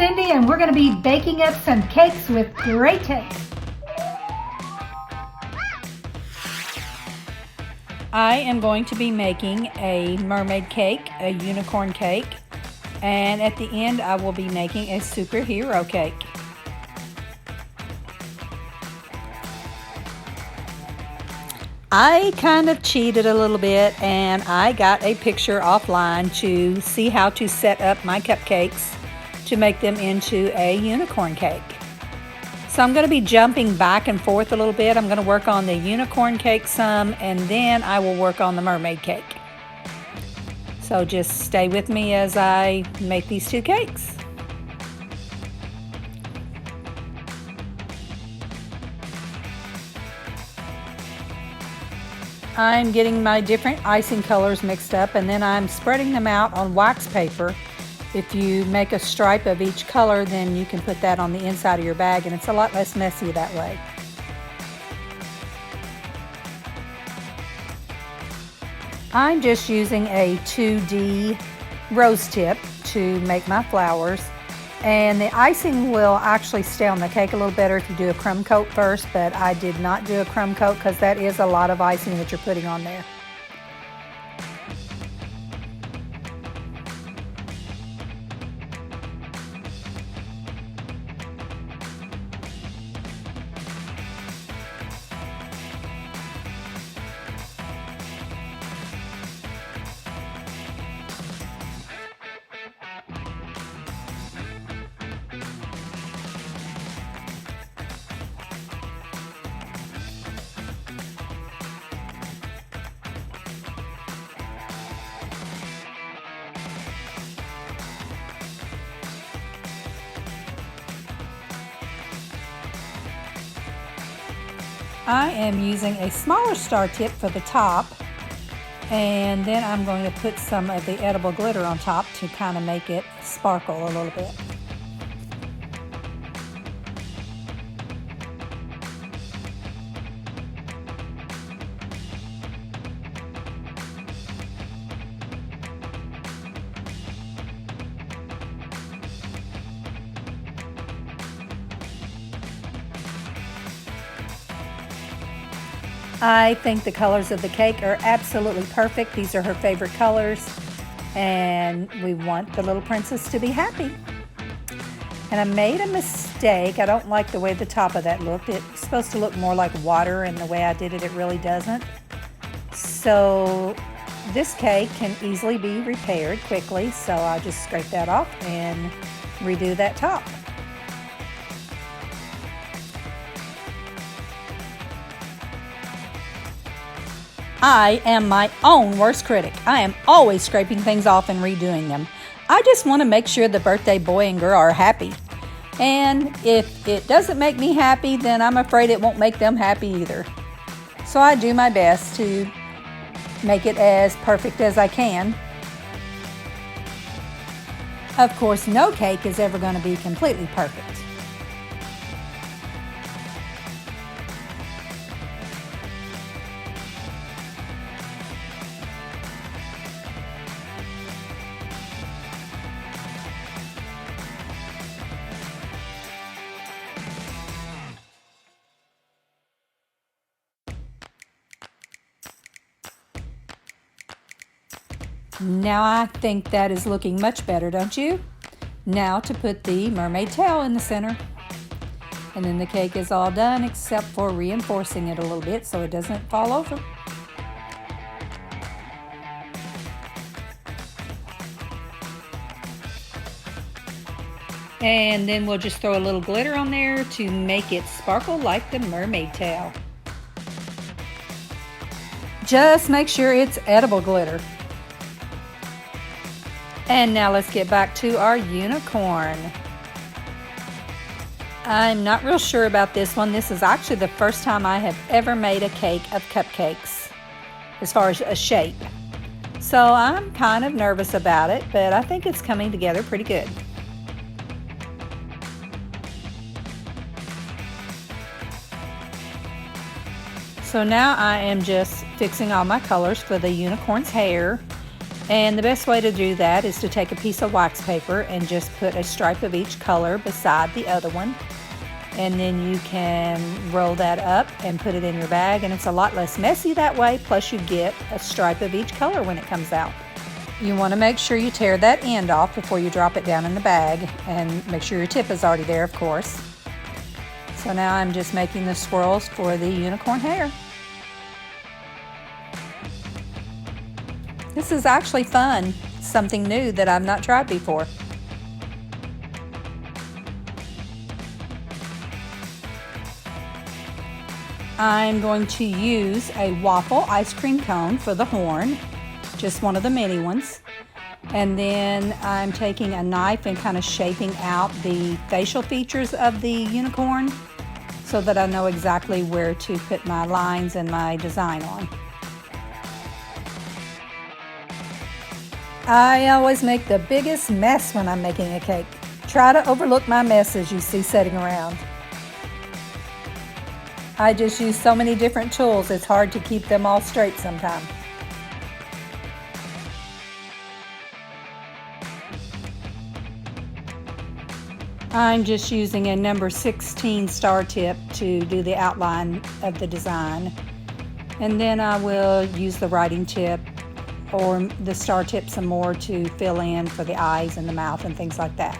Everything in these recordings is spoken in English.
Cindy, and we're going to be baking up some cakes with great taste. I am going to be making a mermaid cake, a unicorn cake, and at the end I will be making a superhero cake. I kind of cheated a little bit and I got a picture offline to see how to set up my cupcakes to make them into a unicorn cake. So I'm going to be jumping back and forth a little bit. I'm going to work on the unicorn cake some, and then I will work on the mermaid cake. So just stay with me as I make these two cakes. I'm getting my different icing colors mixed up, and then I'm spreading them out on wax paper. If you make a stripe of each color, then you can put that on the inside of your bag, and it's a lot less messy that way. I'm just using a 2D rose tip to make my flowers, and the icing will actually stay on the cake a little better if you do a crumb coat first, but I did not do a crumb coat because that is a lot of icing that you're putting on there. I am using a smaller star tip for the top, and then I'm going to put some of the edible glitter on top to kind of make it sparkle a little bit. I think the colors of the cake are absolutely perfect. These are her favorite colors, and we want the little princess to be happy. And I made a mistake. I don't like the way the top of that looked. It's supposed to look more like water, and the way I did it, it really doesn't. So this cake can easily be repaired quickly, so I'll just scrape that off and redo that top. I am my own worst critic. I am always scraping things off and redoing them. I just want to make sure the birthday boy and girl are happy. And if it doesn't make me happy, then I'm afraid it won't make them happy either. So I do my best to make it as perfect as I can. Of course, no cake is ever going to be completely perfect. Now I think that is looking much better, don't you? Now to put the mermaid tail in the center. And then the cake is all done except for reinforcing it a little bit so it doesn't fall over. And then we'll just throw a little glitter on there to make it sparkle like the mermaid tail. Just make sure it's edible glitter. And now let's get back to our unicorn. I'm not real sure about this one. This is actually the first time I have ever made a cake of cupcakes as far as a shape. So I'm kind of nervous about it, but I think it's coming together pretty good. So now I am just fixing all my colors for the unicorn's hair. And the best way to do that is to take a piece of wax paper and just put a stripe of each color beside the other one. And then you can roll that up and put it in your bag, and it's a lot less messy that way, plus you get a stripe of each color when it comes out. You want to make sure you tear that end off before you drop it down in the bag, and make sure your tip is already there, of course. So now I'm just making the swirls for the unicorn hair. This is actually fun, something new that I've not tried before. I'm going to use a waffle ice cream cone for the horn, just one of the mini ones. And then I'm taking a knife and kind of shaping out the facial features of the unicorn so that I know exactly where to put my lines and my design on. I always make the biggest mess when I'm making a cake. Try to overlook my messes you see sitting around. I just use so many different tools, it's hard to keep them all straight sometimes. I'm just using a number 16 star tip to do the outline of the design. And then I will use the writing tip or the star tip some more to fill in for the eyes and the mouth and things like that.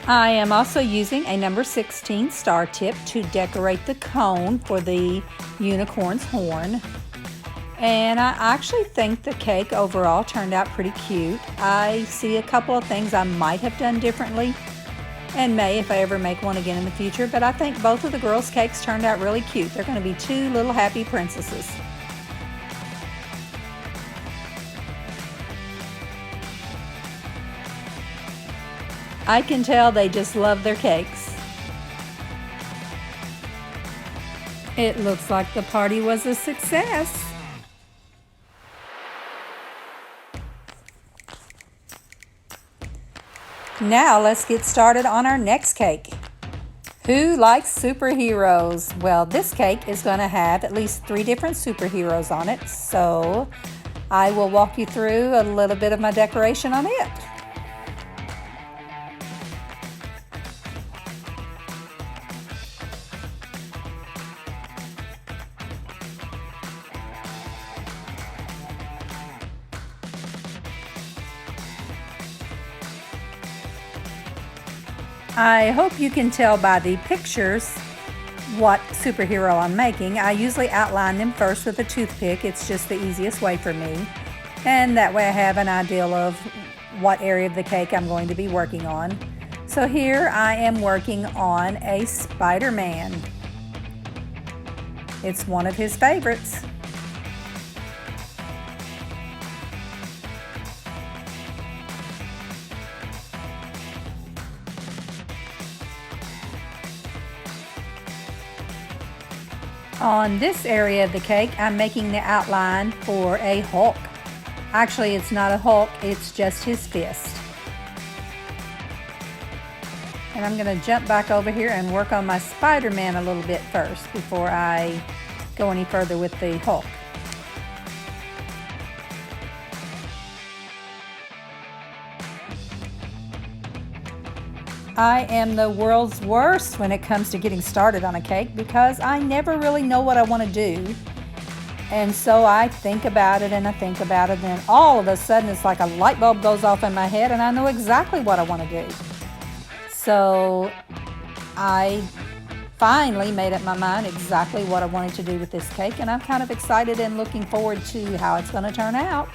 I am also using a number 16 star tip to decorate the cone for the unicorn's horn. And I actually think the cake overall turned out pretty cute. I see a couple of things I might have done differently and may if I ever make one again in the future, but I think both of the girls' cakes turned out really cute. They're going to be two little happy princesses. I can tell they just love their cakes. It looks like the party was a success. Now let's get started on our next cake. Who likes superheroes? Well, this cake is going to have at least 3 different superheroes on it, so I will walk you through a little bit of my decoration on it. I hope you can tell by the pictures what superhero I'm making. I usually outline them first with a toothpick. It's just the easiest way for me. And that way I have an idea of what area of the cake I'm going to be working on. So here I am working on a Spider-Man. It's one of his favorites. On this area of the cake, I'm making the outline for a Hulk. Actually, it's not a Hulk, it's just his fist. And I'm going to jump back over here and work on my Spider-Man a little bit first before I go any further with the Hulk. I am the world's worst when it comes to getting started on a cake because I never really know what I want to do. And so I think about it and I think about it, and then all of a sudden it's like a light bulb goes off in my head and I know exactly what I want to do. So I finally made up my mind exactly what I wanted to do with this cake, and I'm kind of excited and looking forward to how it's going to turn out.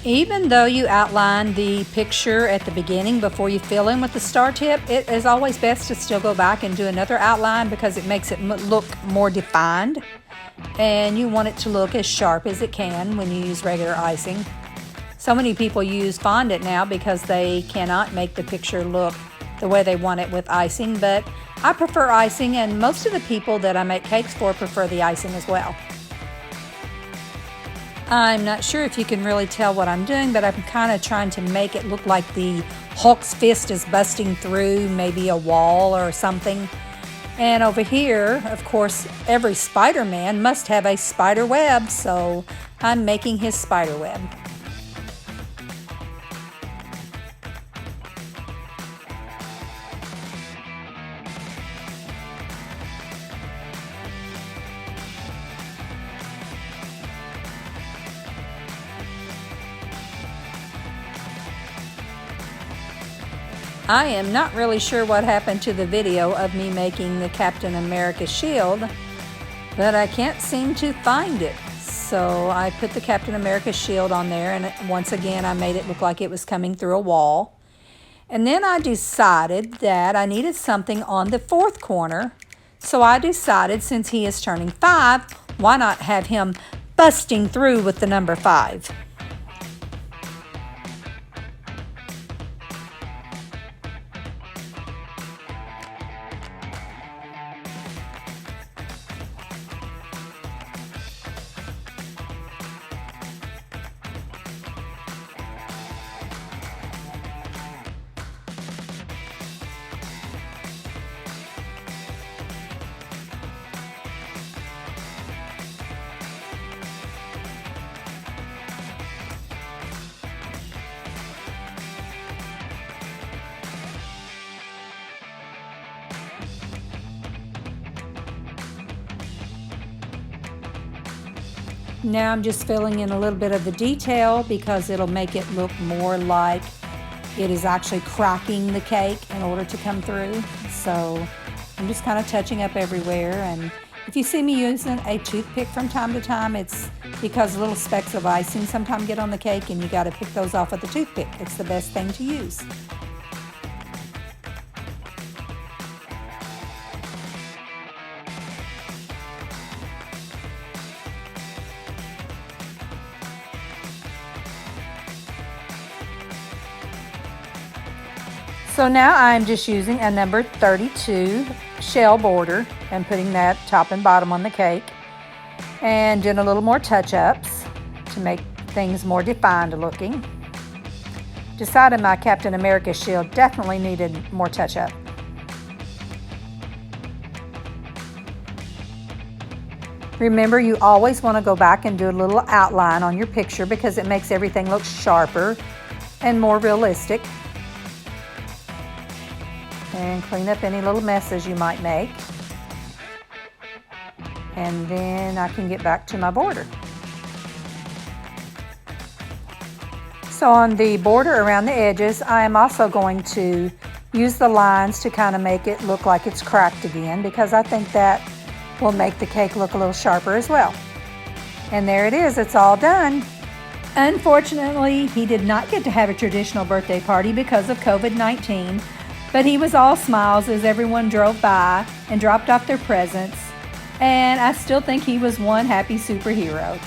Even though you outline the picture at the beginning before you fill in with the star tip, it is always best to still go back and do another outline because it makes it look more defined. And you want it to look as sharp as it can when you use regular icing. So many people use fondant now because they cannot make the picture look the way they want it with icing, but I prefer icing, and most of the people that I make cakes for prefer the icing as well. I'm not sure if you can really tell what I'm doing, but I'm kind of trying to make it look like the Hulk's fist is busting through maybe a wall or something. And over here, of course, every Spider-Man must have a spider web, so I'm making his spider web. I am not really sure what happened to the video of me making the Captain America shield, but I can't seem to find it. So I put the Captain America shield on there, and once again I made it look like it was coming through a wall. And then I decided that I needed something on the fourth corner, so I decided since he is turning 5, why not have him busting through with the number 5. Now I'm just filling in a little bit of the detail because it'll make it look more like it is actually cracking the cake in order to come through. So I'm just kind of touching up everywhere, and if you see me using a toothpick from time to time, it's because little specks of icing sometimes get on the cake and you got to pick those off with a toothpick. It's the best thing to use. So now I'm just using a number 32 shell border and putting that top and bottom on the cake and doing a little more touch-ups to make things more defined looking. Decided my Captain America shield definitely needed more touch-up. Remember, you always want to go back and do a little outline on your picture because it makes everything look sharper and more realistic. And clean up any little messes you might make. And then I can get back to my border. So on the border around the edges, I am also going to use the lines to kind of make it look like it's cracked again, because I think that will make the cake look a little sharper as well. And there it is, it's all done. Unfortunately, he did not get to have a traditional birthday party because of COVID-19. But he was all smiles as everyone drove by and dropped off their presents, and I still think he was one happy superhero.